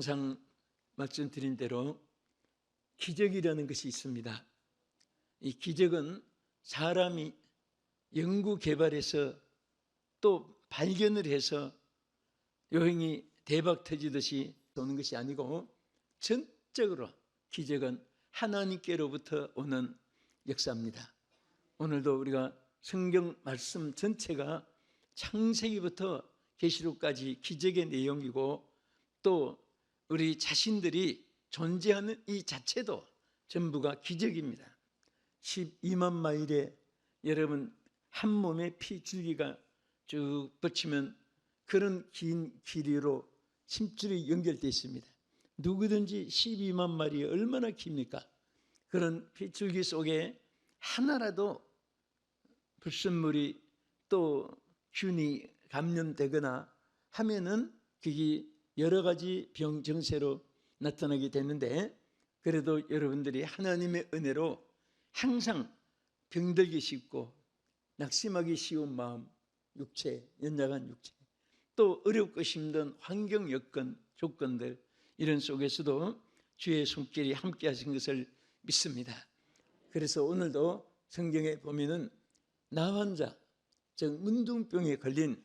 항상 말씀드린 대로 기적이라는 것이 있습니다. 이 기적은 사람이 연구 개발해서 또 발견을 해서 여행이 대박 터지듯이 오는 것이 아니고 전적으로 기적은 하나님께로부터 오는 역사입니다. 오늘도 우리가 성경 말씀 전체가 창세기부터 계시록까지 기적의 내용이고 또 우리 자신들이 존재하는 이 자체도 전부가 기적입니다. 12만 마일에 여러분 한 몸에 피줄기가 쭉 뻗치면 그런 긴 길이로 심줄이 연결되어 있습니다. 누구든지 12만 마일이 얼마나 깁니까? 그런 피줄기 속에 하나라도 불순물이 또 균이 감염되거나 하면은 그게 여러 가지 병 증세로 나타나게 되는데, 그래도 여러분들이 하나님의 은혜로 항상 병들기 쉽고 낙심하기 쉬운 마음, 육체, 연약한 육체, 또 어렵고 힘든 환경 여건, 조건들 이런 속에서도 주의 손길이 함께 하신 것을 믿습니다. 그래서 오늘도 성경에 보면은 나환자, 즉 문둥병에 걸린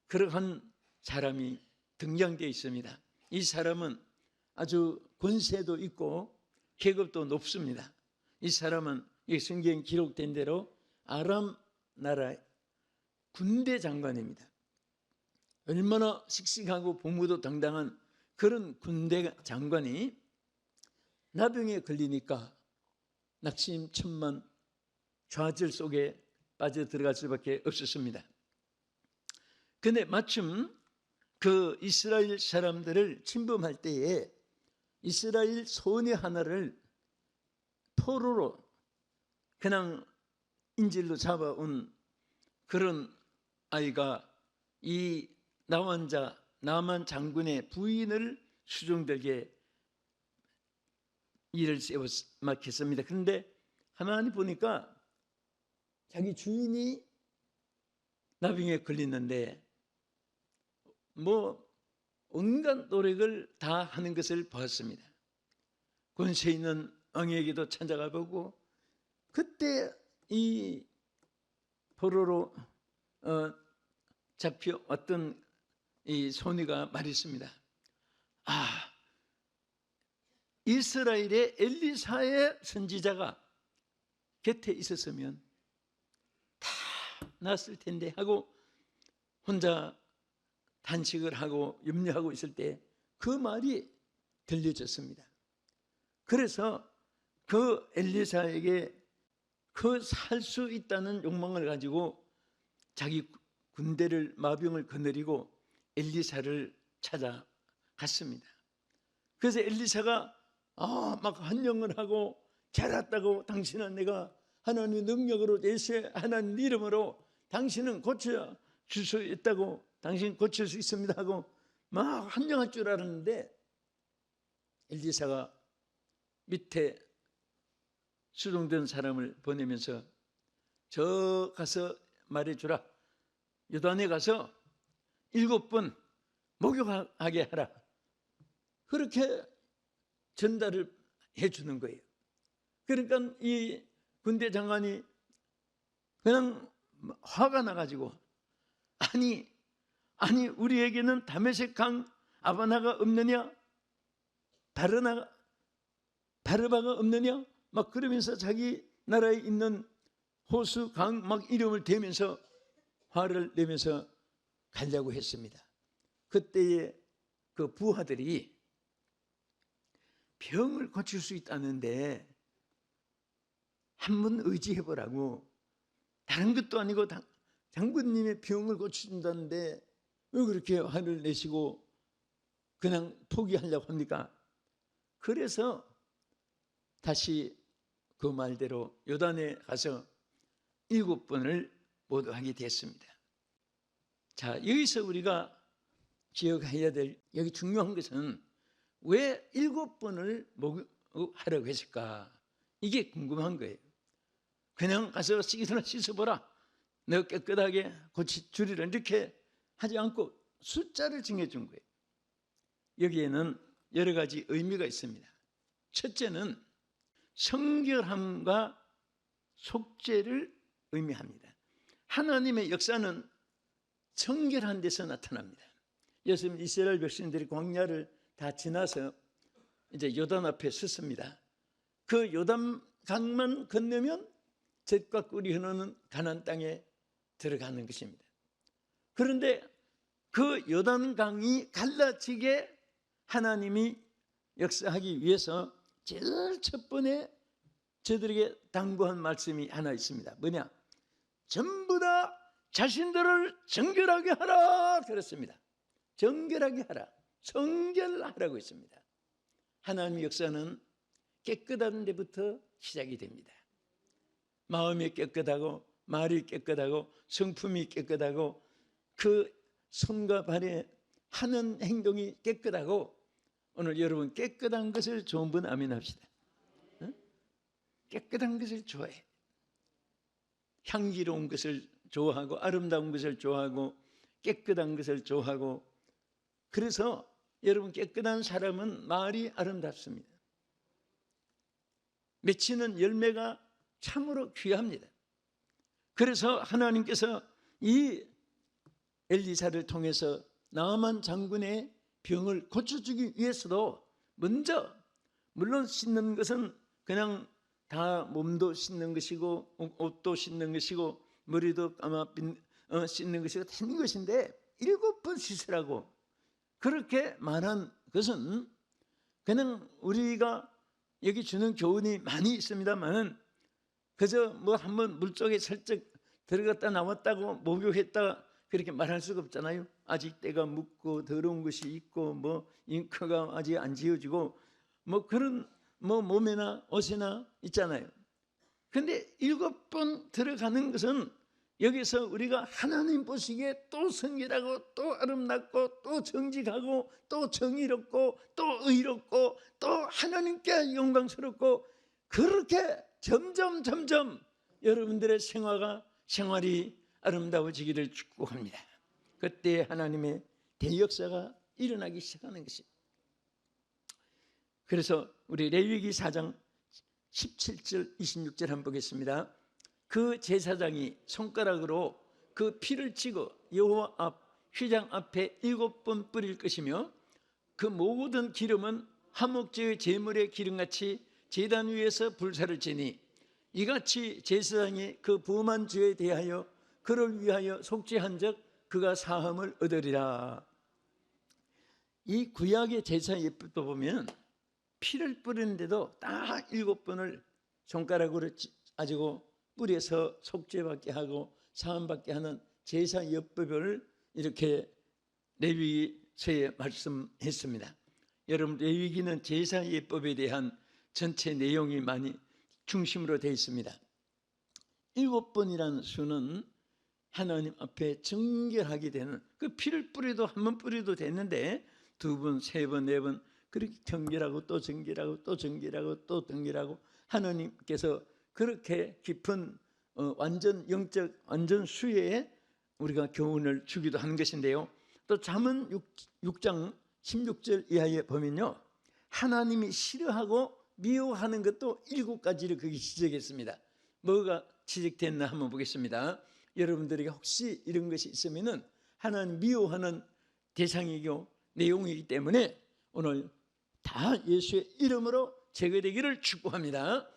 그러한 사람이 등장되어 있습니다. 이 사람은 아주 권세도 있고 계급도 높습니다. 이 사람은 이 성경에 기록된 대로 아람 나라의 군대 장관입니다. 얼마나 씩씩하고 복무도 당당한 그런 군대 장관이 나병에 걸리니까 낙심천만 좌절 속에 빠져 들어갈 수밖에 없었습니다. 그런데 마침 그 이스라엘 사람들을 침범할 때에 이스라엘 소녀 하나를 포로로 그냥 인질로 잡아온 그런 아이가 이 나환자 나만 장군의 부인을 수종들게 일을 세워 맡겼습니다. 그런데 가만히 보니까 자기 주인이 나병에 걸렸는데 온갖 노력을 다 하는 것을 보았습니다. 권세 있는 왕에게도 찾아가 보고, 그때 이 포로로 잡혀왔던 이 소녀가 말했습니다. 이스라엘의 엘리사의 선지자가 곁에 있었으면 다 났을 텐데 하고 혼자 단식을 하고 염려하고 있을 때 그 말이 들려졌습니다. 그래서 그 엘리사에게 그 살 수 있다는 욕망을 가지고 자기 군대를 마병을 거느리고 엘리사를 찾아갔습니다. 그래서 엘리사가 막 환영을 하고 잘 왔다고, 당신은 내가 하나님의 능력으로 예수의 하나님 이름으로 당신은 고쳐 줄 수 있다고, 당신 고칠 수 있습니다 하고 막 환영할 줄 알았는데, 엘리사가 밑에 수종된 사람을 보내면서 저 가서 말해주라, 요단에 가서 7번 목욕하게 하라, 그렇게 전달을 해주는 거예요. 그러니까 이 군대 장관이 그냥 화가 나가지고 아니 우리에게는 다메섹 강 아바나가 없느냐, 다르바가 없느냐, 막 그러면서 자기 나라에 있는 호수 강 막 이름을 대면서 화를 내면서 가려고 했습니다. 그때에 그 부하들이 병을 고칠 수 있다는데 한번 의지해보라고, 다른 것도 아니고 장군님의 병을 고친다는데 왜 그렇게 화를 내시고 그냥 포기하려고 합니까? 그래서 다시 그 말대로 요단에 가서 7번을 모두 하게 됐습니다. 자, 여기서 우리가 기억해야 될 여기 중요한 것은 왜 7번을 목욕하라고 했을까? 이게 궁금한 거예요. 그냥 가서 씻어보라, 내가 깨끗하게 고쳐주리라, 이렇게 하지 않고 숫자를 정해준 거예요. 여기에는 여러 가지 의미가 있습니다. 첫째는 성결함과 속죄를 의미합니다. 하나님의 역사는 성결한 데서 나타납니다. 예수님 이스라엘 백성들이 광야를 다 지나서 이제 요단 앞에 섰습니다. 그 요단 강만 건너면 젖과 꿀이 흐르는 가나안 땅에 들어가는 것입니다. 그런데 그 요단 강이 갈라지게 하나님이 역사하기 위해서 제일 첫 번에 저들에게 당부한 말씀이 하나 있습니다. 뭐냐? 전부 다 자신들을 정결하게 하라 그랬습니다. 정결하게 하라, 성결하라고 했습니다. 하나님의 역사는 깨끗한 데부터 시작이 됩니다. 마음이 깨끗하고 말이 깨끗하고 성품이 깨끗하고 그 손과 발에 하는 행동이 깨끗하고, 오늘 여러분 깨끗한 것을 좋은 분 아멘 합시다. 응? 깨끗한 것을 좋아해. 향기로운 것을 좋아하고 아름다운 것을 좋아하고 깨끗한 것을 좋아하고, 그래서 여러분 깨끗한 사람은 말이 아름답습니다. 맺히는 열매가 참으로 귀합니다. 그래서 하나님께서 이 엘리사를 통해서 나아만 장군의 병을 고쳐주기 위해서도 먼저, 물론 씻는 것은 그냥 다 몸도 씻는 것이고 옷도 씻는 것이고 머리도 씻는 것이고 된 것인데 7번 씻으라고 그렇게 말한 것은 그냥 우리가 여기 주는 교훈이 많이 있습니다만, 그저 뭐 한번 물속에 살짝 들어갔다 나왔다고 목욕했다 그렇게 말할 수가 없잖아요. 아직 때가 묻고 더러운 것이 있고 뭐 잉크가 아직 안 지워지고 뭐 그런 뭐 몸에나 옷에나 있잖아요. 근데 7번 들어가는 것은 여기서 우리가 하나님 보시기에 또 성결하고 또 아름답고 또 정직하고 또 정의롭고 또 의롭고 또 하나님께 영광스럽고, 그렇게 점점 여러분들의 생활이 아름다워지기를 축복합니다. 그때 하나님의 대역사가 일어나기 시작하는 것입니다. 그래서 우리 레위기 4장 17절 26절 한번 보겠습니다. 그 제사장이 손가락으로 그 피를 치고 여호와 앞 휘장 앞에 7번 뿌릴 것이며, 그 모든 기름은 화목제의 제물의 기름같이 제단 위에서 불사를 지니, 이같이 제사장이 그 부음한 죄에 대하여 그를 위하여 속죄한 적 그가 사함을 얻으리라. 이 구약의 제사 예법도 보면 피를 뿌리는데도 딱 7번을 손가락으로 가지고 뿌려서 속죄받게 하고 사함받게 하는 제사 예법을 이렇게 레위기서에 말씀했습니다. 여러분, 레위기는 제사 예법에 대한 전체 내용이 많이 중심으로 되어 있습니다. 7번이라는 수는 하나님 앞에 정결하게 되는, 그 피를 뿌려도 한 번 뿌려도 됐는데 2번, 3번, 4번 그렇게 정결하고 또 정결하고 또 정결하고 또 정결하고, 하나님께서 그렇게 깊은 완전 영적 완전 수혜에 우리가 교훈을 주기도 하는 것인데요. 또 잠언 6장 16절 이하에 보면요, 하나님이 싫어하고 미워하는 것도 7가지를 거기 지적했습니다. 뭐가 지적됐나 한번 보겠습니다. 여러분들에게 혹시 이런 것이 있으면은 하나님 미워하는 대상이고 내용이기 때문에 오늘 다 예수의 이름으로 제거되기를 축복합니다.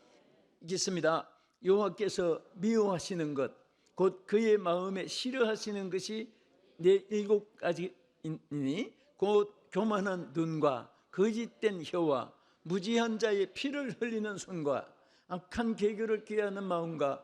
읽겠습니다. 여호와께서 미워하시는 것, 곧 그의 마음에 싫어하시는 것이 7가지이니, 곧 교만한 눈과 거짓된 혀와 무지한 자의 피를 흘리는 손과 악한 계교를 꾀하는 마음과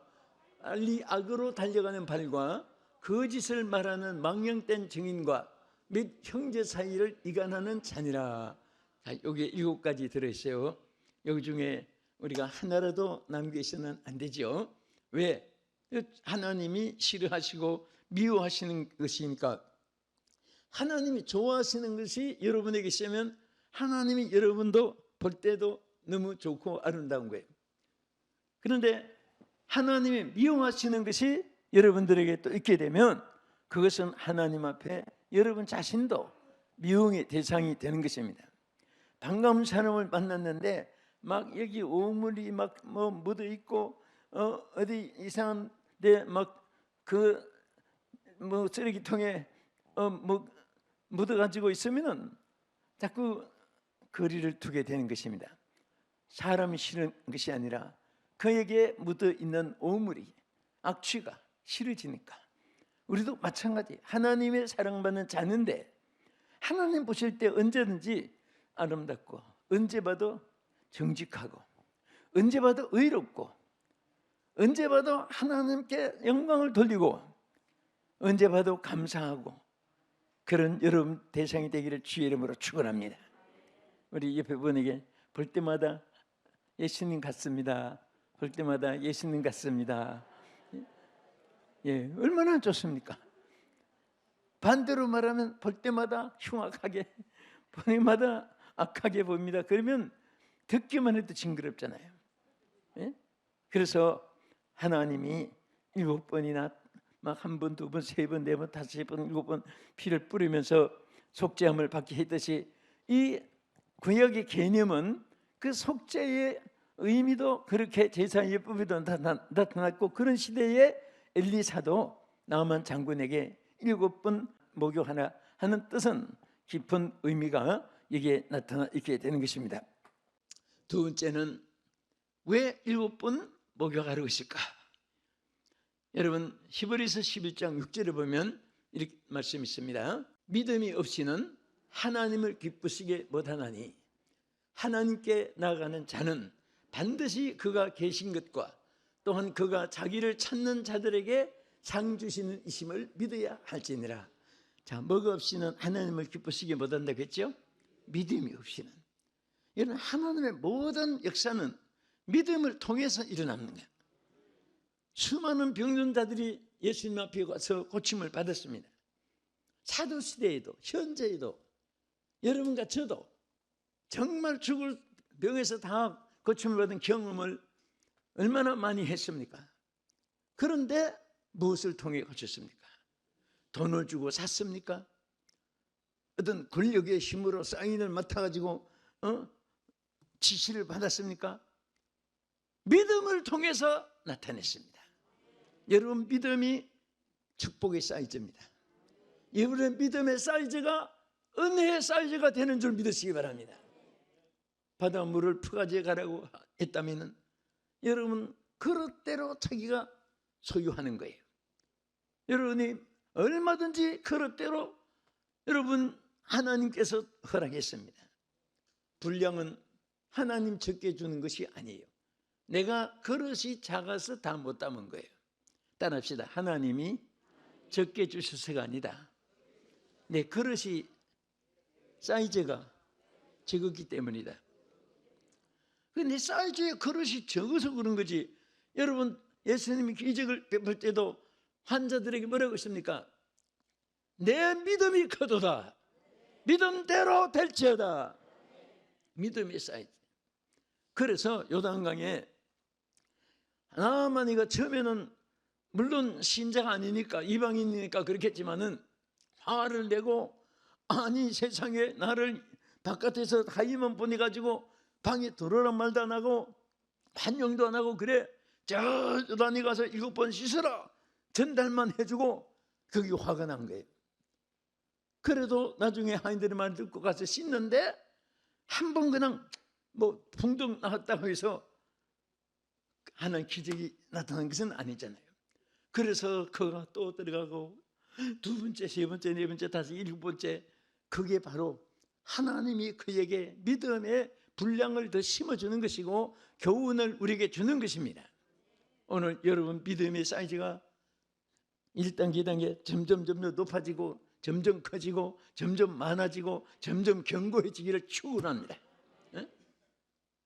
빨리 악으로 달려가는 발과 거짓을 말하는 망령된 증인과 및 형제 사이를 이간하는 자니라. 자, 여기에 7가지 들어있어요. 여기 중에 우리가 하나라도 남기서는 안 되죠. 왜? 하나님이 싫어하시고 미워하시는 것이니까. 하나님이 좋아하시는 것이 여러분에게 있으면 하나님이 여러분도 볼 때도 너무 좋고 아름다운 거예요. 그런데 하나님이 미워하시는 것이 여러분들에게 또 있게 되면 그것은 하나님 앞에 여러분 자신도 미움의 대상이 되는 것입니다. 반가운 사람을 만났는데 막 여기 오물이 막 뭐 묻어 있고 어디 이상한 데 막 그 뭐 쓰레기통에 뭐 묻어 가지고 있으면은 자꾸 거리를 두게 되는 것입니다. 사람이 싫은 것이 아니라 그에게 묻어 있는 오물이, 악취가 싫어지니까. 우리도 마찬가지. 하나님의 사랑받는 자는데 하나님 보실 때 언제든지 아름답고, 언제 봐도 정직하고, 언제 봐도 의롭고, 언제 봐도 하나님께 영광을 돌리고, 언제 봐도 감사하고, 그런 여러분 대상이 되기를 주의 이름으로 축원합니다. 우리 옆에 분에게 볼 때마다 예수님 같습니다. 볼 때마다 예수님 같습니다. 예, 얼마나 좋습니까? 반대로 말하면 볼 때마다 흉악하게, 볼 때마다 악하게 보입니다. 그러면 듣기만 해도 징그럽잖아요. 예? 그래서 하나님이 7번이나 막 1번, 2번, 3번, 4번, 5번, 7번 피를 뿌리면서 속죄함을 받게 했듯이 이 구약의 개념은 그 속죄의 의미도 그렇게 제사의 예법에도 나타났고, 그런 시대에 엘리사도 나만 장군에게 7번 목욕하라 하는 뜻은 깊은 의미가 여기에 나타나 있게 되는 것입니다. 두 번째는 왜 7번 목욕하라고 했을까? 여러분 히브리서 11장 6절에 보면 이렇게 말씀이 있습니다. 믿음이 없이는 하나님을 기쁘시게 못하나니 하나님께 나아가는 자는 반드시 그가 계신 것과 또한 그가 자기를 찾는 자들에게 상 주시는 이심을 믿어야 할지니라. 자, 뭐가 없이는 하나님을 기쁘시게 못한다고 했죠? 믿음이 없이는. 이런 하나님의 모든 역사는 믿음을 통해서 일어나는 거예요. 수많은 병든자들이 예수님 앞에 가서 고침을 받았습니다. 사도시대에도 현재에도 여러분과 저도 정말 죽을 병에서 다 고침을 받은 경험을 얼마나 많이 했습니까? 그런데 무엇을 통해 고쳤습니까? 돈을 주고 샀습니까? 어떤 권력의 힘으로 사인을 맡아가지고 지시를 받았습니까? 믿음을 통해서 나타냈습니다. 여러분 믿음이 축복의 사이즈입니다. 여러분의 믿음의 사이즈가 은혜의 사이즈가 되는 줄 믿으시기 바랍니다. 바닷물을 퍼가지고 가라고 했다면 여러분 그릇대로 자기가 소유하는 거예요. 여러분이 얼마든지 그릇대로 여러분 하나님께서 허락했습니다. 분량은 하나님 적게 주는 것이 아니에요. 내가 그릇이 작아서 다 못 담은 거예요. 따라합시다. 하나님이 적게 주셔서가 아니다. 내 그릇이 사이즈가 적었기 때문이다. 근데 사이즈의 그릇이 적어서 그런 거지. 여러분 예수님이 기적을 베풀 때도 환자들에게 뭐라고 했습니까? 내 믿음이 크도다. 믿음대로 될지어다. 믿음의 사이즈. 그래서 요단강에 나아만이가 처음에는 물론 신자가 아니니까 이방인이니까 그렇겠지만은 화를 내고, 아니 세상에 나를 바깥에서 하이만 보내가지고 방에 들어오란 말도 안 하고 환영도 안 하고 그래. 저 요단에 가서 7번 씻으라 전달만 해주고 거기 화가 난 거예요. 그래도 나중에 하인들의 말 듣고 가서 씻는데 한 번 그냥 뭐 풍덩 나왔다고 해서 하나님 기적이 나타난 것은 아니잖아요. 그래서 그가 또 들어가고 두 번째, 세 번째, 네 번째, 다섯, 7번째, 그게 바로 하나님이 그에게 믿음의 분량을 더 심어주는 것이고 교훈을 우리에게 주는 것입니다. 오늘 여러분 믿음의 사이즈가 1단계, 2단계 점점 높아지고 점점 커지고 점점 많아지고 점점 견고해지기를 축원합니다.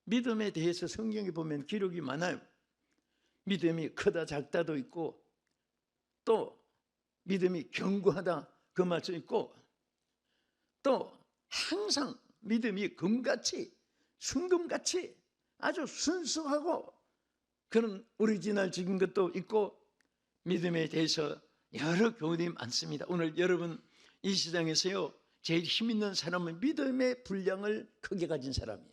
믿음에 대해서 성경에 보면 기록이 많아요. 믿음이 크다 작다도 있고 또 믿음이 견고하다 그 말도 있고 또 항상 믿음이 금같이 순금같이 아주 순수하고 그런 오리지널적인 것도 있고 믿음에 대해서 여러 교훈이 많습니다. 오늘 여러분 이 시장에서요 제일 힘 있는 사람은 믿음의 분량을 크게 가진 사람이에요.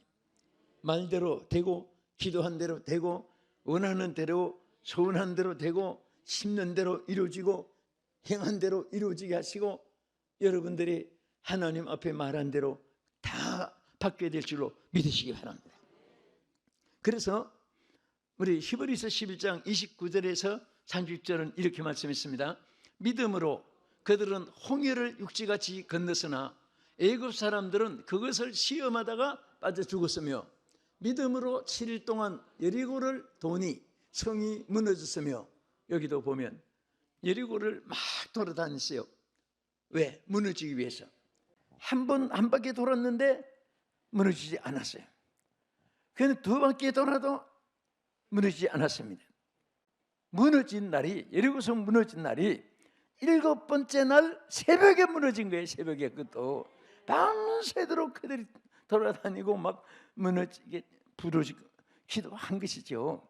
말대로 되고, 기도한 대로 되고, 원하는 대로, 소원한 대로 되고, 심는 대로 이루어지고, 행한 대로 이루어지게 하시고, 여러분들이 하나님 앞에 말한 대로 다 받게 될 줄로 믿으시기 바랍니다. 그래서 우리 히브리서 11장 29절에서 30절은 이렇게 말씀했습니다. 믿음으로 그들은 홍해를 육지같이 건넜으나 애굽 사람들은 그것을 시험하다가 빠져 죽었으며, 믿음으로 7일 동안 여리고를 도니 성이 무너졌으며. 여기도 보면 여리고를 막 돌아다녔어요. 왜? 무너지기 위해서. 한 바퀴 돌았는데 무너지지 않았어요. 그는 2바퀴 돌아도 무너지지 않았습니다. 무너진 날이, 여리고성 무너진 날이 7번째 날 새벽에 무너진 거예요. 새벽에. 그것도 밤새도록 그들이 돌아다니고 막 무너지게 부러지고 기도한 것이죠.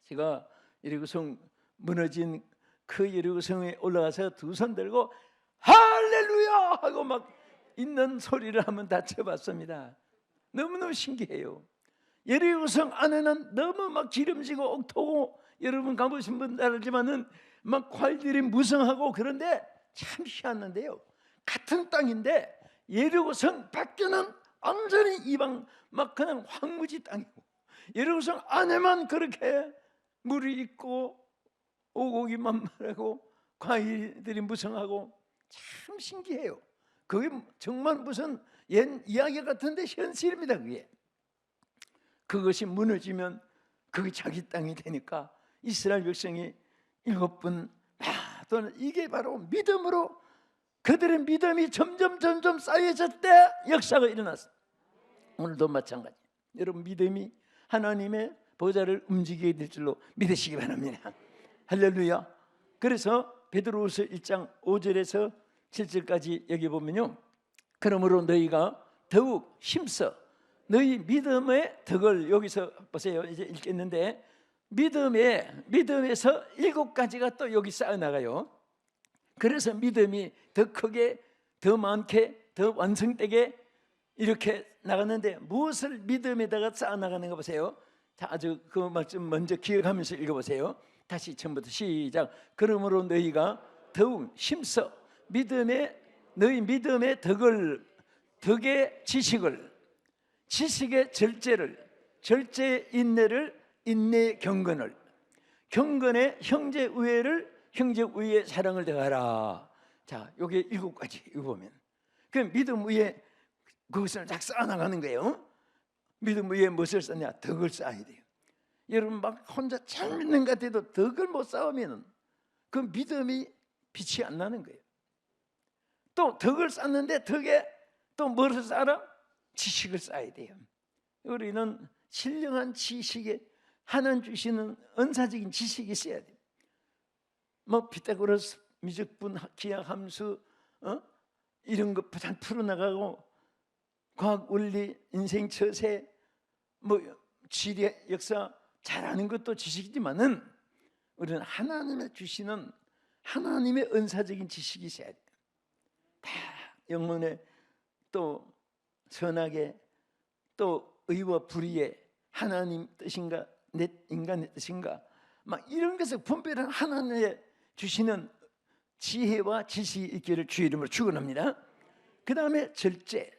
제가 여리고성 무너진 그 여리고성에 올라가서 2손 들고 할렐루야 하고 막 있는 소리를 한번 다 쳐봤습니다. 너무너무 신기해요. 여리고성 안에는 너무 막 기름지고 옥토고, 여러분 가보신 분들 알지만은 막 과일들이 무성하고, 그런데 참 희한한데요, 같은 땅인데 여리고성 밖에는 완전히 이방 막 그냥 황무지 땅이고, 여리고성 안에만 그렇게 물이 있고 오곡이 만만하고 과일들이 무성하고, 참 신기해요. 그게 정말 무슨 옛 이야기 같은데 현실입니다. 그것이 무너지면 그게 자기 땅이 되니까 이스라엘 백성이 7번 또는 이게 바로 믿음으로, 그들의 믿음이 점점 쌓여질 때 역사가 일어났어요. 오늘도 마찬가지. 여러분 믿음이 하나님의 보좌를 움직이게 될 줄로 믿으시기 바랍니다. 할렐루야. 그래서 베드로후서 1장 5절에서 7절까지 여기 보면요, 그러므로 너희가 더욱 힘써 너희 믿음의 덕을, 여기서 보세요. 이제 읽겠는데 믿음에서 7가지가 또 여기 쌓여나가요. 그래서 믿음이 더 크게, 더 많게, 더 완성되게 이렇게 나갔는데, 무엇을 믿음에다가 쌓아나가는가 보세요. 자, 아주 그 말씀 먼저 기억하면서 읽어보세요. 다시 처음부터 시작. 그러므로 너희가 더욱 힘써 너희 믿음의 덕을, 덕의 지식을, 지식의 절제를, 절제의 인내를, 인내의 경건을, 경건의 형제 우애를, 형제 우애의 사랑을 더하라. 자, 요게 7가지 이거 보면 그 믿음 위에 그것을 쫙 쌓아나가는 거예요. 믿음 위에 무엇을 쌓냐? 덕을 쌓아야 돼요. 여러분 막 혼자 잘 믿는 것 같아도 덕을 못 쌓으면 그 믿음이 빛이 안 나는 거예요. 또 덕을 쌓는데 덕에 또 뭐를 쌓아? 지식을 쌓아야 돼요. 우리는 신령한 지식에 하나님 주시는 은사적인 지식이 있어야 돼요. 뭐 피타고라스, 미적분, 기하, 함수 이런 거 잘 풀어나가고, 과학, 원리, 인생 처세, 뭐 지리, 역사 잘 아는 것도 지식이지만은 우리는 하나님의 주시는 하나님의 은사적인 지식이 있어야 돼요. 다 영혼에 또 선하게, 또 의와 불의에 하나님 뜻인가 내 인간의 뜻인가, 막 이런 것을 분별하는 하나님의 주시는 지혜와 지식이 있기를 주의 이름으로 축원합니다. 그 다음에 절제,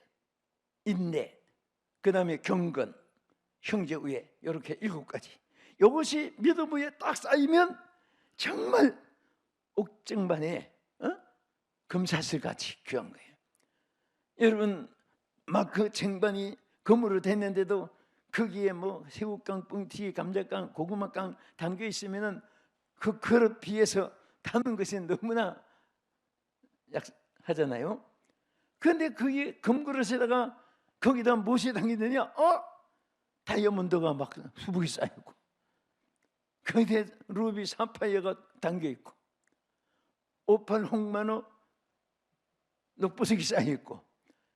인내, 그 다음에 경건, 형제 우애, 이렇게 7가지. 이것이 믿음 위에 딱 쌓이면 정말 옥정반에 금사슬같이 귀한 거예요. 여러분 막 그 쟁반이 금으로 됐는데도 거기에 뭐 새우깡, 뻥튀기, 감자깡, 고구마깡 담겨 있으면은 그 그릇 비해서 담는 것이 너무나 약하잖아요. 그런데 그게 금그릇에다가 거기다 무엇이 담기느냐? 다이아몬드가 막 수북이 쌓이고, 거기에 루비, 사파이어가 담겨 있고, 오팔, 홍마노, 녹보석이 쌓여 있고,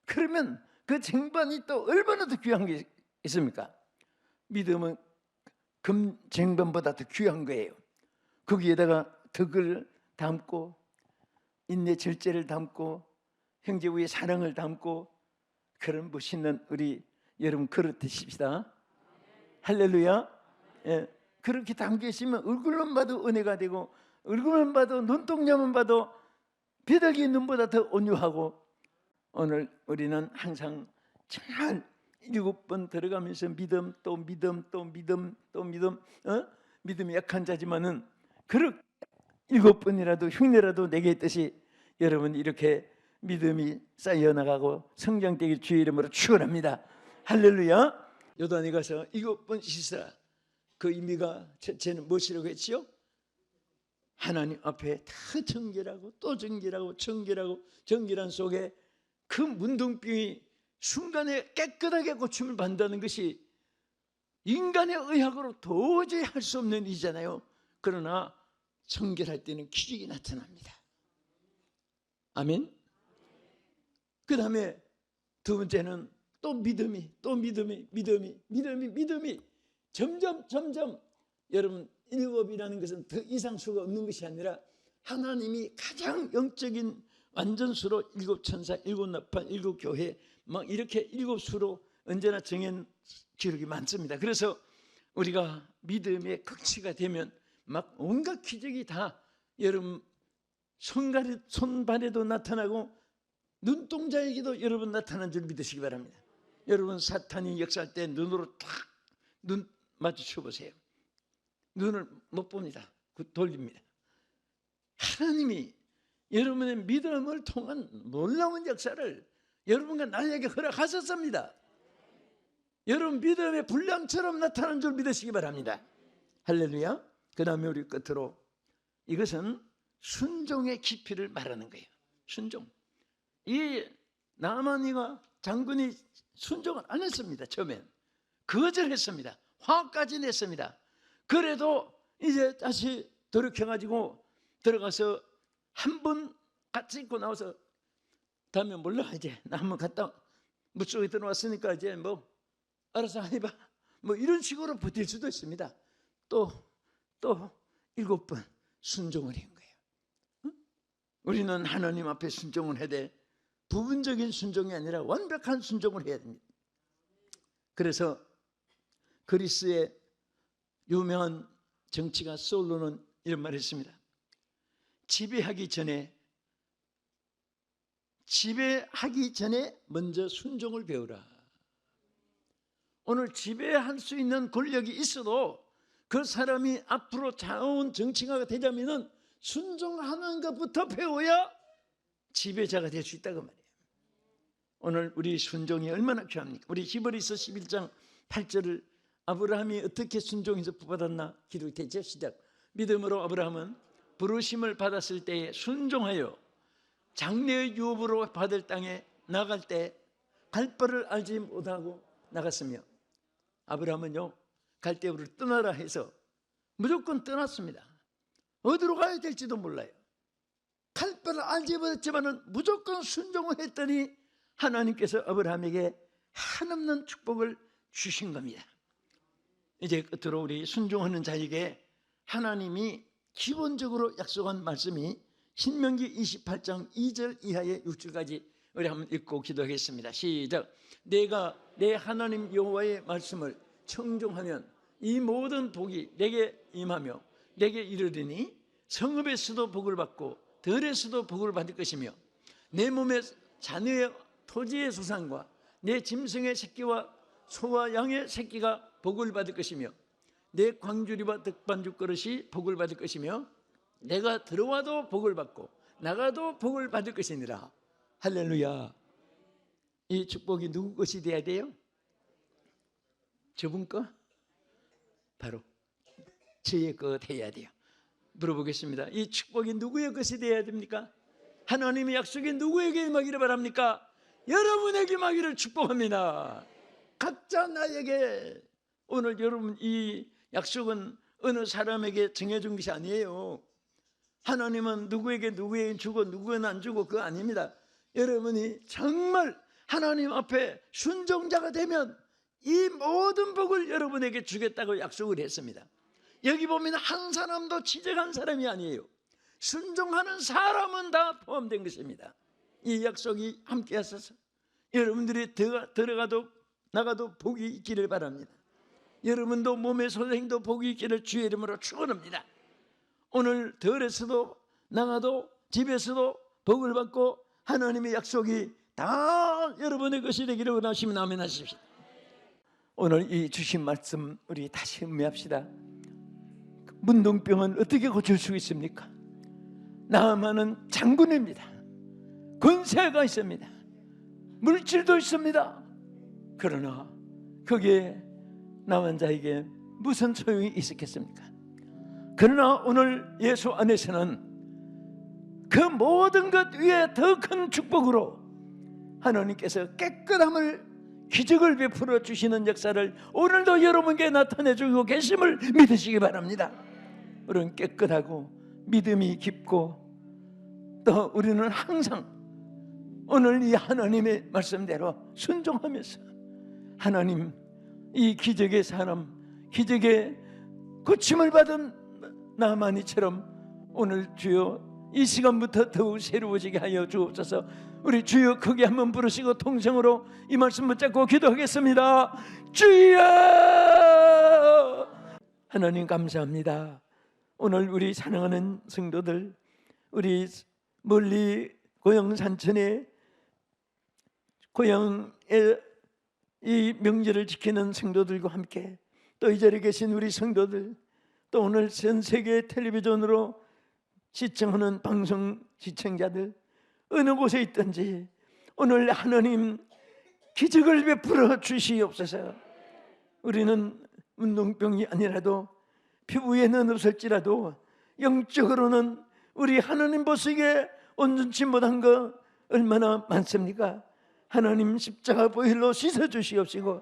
그러면 그 쟁반이 또 얼마나 더 귀한 게 있습니까? 믿음은 금 쟁반보다 더 귀한 거예요. 거기에다가 덕을 담고, 인내 절제를 담고, 형제 위에 사랑을 담고 그런 멋있는 우리 여러분 그릇 되십시다. 할렐루야. 예, 그렇게 담겨 있으면 얼굴만 봐도 은혜가 되고 얼굴만 봐도 눈동자만 봐도 비둘기 눈보다 더 온유하고, 오늘 우리는 항상 정말 7번 들어가면서 믿음 또 믿음 또 믿음 또 믿음, 믿음이 약한 자지만은 그렇게 7번이라도 흉내라도 내게 했듯이 여러분 이렇게 믿음이 쌓여나가고 성장되길 주의 이름으로 축원합니다. 할렐루야. 요단에 가서 7번 씻으라. 그 의미가 첫째는 무엇이라고 했지요? 하나님 앞에 다 정결하고 또 정결하고 정결한 속에 그 문둥병이 순간에 깨끗하게 고침을 받는다는 것이 인간의 의학으로 도저히 할 수 없는 일이잖아요. 그러나 정결할 때는 기적이 나타납니다. 아멘. 그 다음에 두 번째는 또 믿음이 점점 여러분, 7이라는 것은 더 이상 수가 없는 것이 아니라 하나님이 가장 영적인 완전수로 7천사, 7나팔, 7교회 막 이렇게 7수로 언제나 정한 기록이 많습니다. 그래서 우리가 믿음의 극치가 되면 막 온갖 기적이 다 여러분 손발에도 나타나고 눈동자에게도 여러분 나타난 줄 믿으시기 바랍니다. 여러분 사탄이 역사할 때 눈으로 탁 눈 마주쳐 보세요. 눈을 못 봅니다. 돌립니다. 하나님이 여러분의 믿음을 통한 놀라운 역사를 여러분과 나에게 허락하셨습니다. 여러분 믿음의 불량처럼 나타난 줄 믿으시기 바랍니다. 할렐루야. 그 다음에 우리 끝으로 이것은 순종의 깊이를 말하는 거예요. 순종. 이 나만이가 장군이 순종을 안 했습니다. 처음엔 거절했습니다. 화까지 냈습니다. 그래도 이제 다시 돌이켜가지고 들어가서 한 번 같이 입고 나와서 다음에 몰라 이제 나 한번 갔다 물속에 들어왔으니까 이제 뭐 알아서 해봐 뭐 이런 식으로 버틸 수도 있습니다. 또 7번 순종을 한 거예요. 응? 우리는 하나님 앞에 순종을 해야 돼. 부분적인 순종이 아니라 완벽한 순종을 해야 됩니다. 그래서 그리스의 유명한 정치가 솔로는 이런 말을 했습니다. 지배하기 전에 먼저 순종을 배우라. 오늘 지배할 수 있는 권력이 있어도 그 사람이 앞으로 좋은 정치가가 되자면은 순종하는 것부터 배워야 지배자가 될 수 있다고 말이에요. 오늘 우리 순종이 얼마나 필요합니까? 우리 히브리서 11장 8절을 아브라함이 어떻게 순종해서 부받았나 기록이 되죠. 시작. 믿음으로 아브라함은 부르심을 받았을 때에 순종하여 장래의 유업으로 받을 땅에 나갈 때 갈 바를 알지 못하고 나갔으며, 아브라함은요 갈대우를 떠나라 해서 무조건 떠났습니다. 어디로 가야 될지도 몰라요. 갈 바를 알지 못했지만은 무조건 순종을 했더니 하나님께서 아브라함에게 한없는 축복을 주신 겁니다. 이제 끝으로 우리 순종하는 자에게 하나님이 기본적으로 약속한 말씀이 신명기 28장 2절 이하의 6절까지 우리 한번 읽고 기도하겠습니다. 시작. 내가 내 하나님 여호와의 말씀을 청종하면 이 모든 복이 내게 임하며 내게 이르리니 성읍에서도 복을 받고 들에서도 복을 받을 것이며 내 몸의 자녀의 토지의 소산과 내 짐승의 새끼와 소와 양의 새끼가 복을 받을 것이며 내 광주리와 득반죽 그릇이 복을 받을 것이며 내가 들어와도 복을 받고 나가도 복을 받을 것이니라. 할렐루야. 이 축복이 누구 것이 돼야 돼요? 저분 거? 바로 저의 것 돼야 돼요. 물어보겠습니다. 이 축복이 누구의 것이 돼야 됩니까? 하나님의 약속이 누구에게 임하기를 바랍니까? 여러분에게 임하기를 축복합니다. 각자 나에게. 오늘 여러분 이 약속은 어느 사람에게 정해준 것이 아니에요. 하나님은 누구에게 주고 누구에게는 안 주고 그거 아닙니다. 여러분이 정말 하나님 앞에 순종자가 되면 이 모든 복을 여러분에게 주겠다고 약속을 했습니다. 여기 보면 한 사람도 지적한 사람이 아니에요. 순종하는 사람은 다 포함된 것입니다. 이 약속이 함께 하소서. 여러분들이 들어가도 나가도 복이 있기를 바랍니다. 여러분도 몸의 소생도 복이 있기를 주의 이름으로 축원합니다. 오늘 들에서도 나가도 집에서도 복을 받고 하나님의 약속이 다 여러분의 것이 되기를 원하시면 아멘 하십시오. 오늘 이 주신 말씀 우리 다시 음미합시다. 문둥병은 어떻게 고칠 수 있습니까? 나아만은 장군입니다. 권세가 있습니다. 물질도 있습니다. 그러나 거기에 남은 자에게 무슨 소용이 있었겠습니까? 그러나 오늘 예수 안에서는 그 모든 것 위에 더 큰 축복으로 하나님께서 깨끗함을, 기적을 베풀어 주시는 역사를 오늘도 여러분께 나타내 주고 계심을 믿으시기 바랍니다. 우리는 깨끗하고 믿음이 깊고 또 우리는 항상 오늘 이 하나님의 말씀대로 순종하면서 하나님, 이 기적의 사람, 기적의 고침을 받은 나만이처럼 오늘 주여 이 시간부터 더욱 새로워지게 하여 주옵소서. 우리 주여 크게 한번 부르시고 통성으로 이 말씀 붙잡고 기도하겠습니다. 주여! 하나님 감사합니다. 오늘 우리 사랑하는 성도들, 우리 멀리 고향 산천에 고향의 이 명절을 지키는 성도들과 함께 또 이 자리에 계신 우리 성도들, 또 오늘 전 세계 텔레비전으로 시청하는 방송 시청자들, 어느 곳에 있든지 오늘 하나님 기적을 베풀어 주시옵소서. 우리는 운동병이 아니라도 피부에는 없을지라도 영적으로는 우리 하나님 보시기에 온전치 못한 거 얼마나 많습니까? 하나님 십자가 보혈로 씻어주시옵시고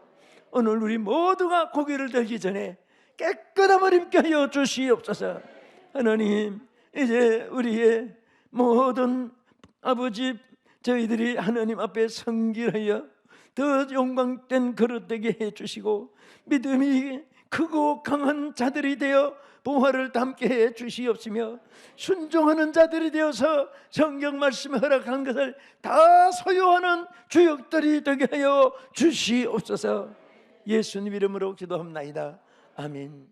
오늘 우리 모두가 고개를 들기 전에 깨끗함을 입게 하여 주시옵소서. 하나님, 이제 우리의 모든 아버지 저희들이 하나님 앞에 성길하여 더 영광된 그릇되게 해주시고 믿음이 크고 강한 자들이 되어 부활을 담게 해 주시옵시며 순종하는 자들이 되어서 성경 말씀에 허락한 것을 다 소유하는 주역들이 되게 하여 주시옵소서. 예수님 이름으로 기도합나이다. 아멘.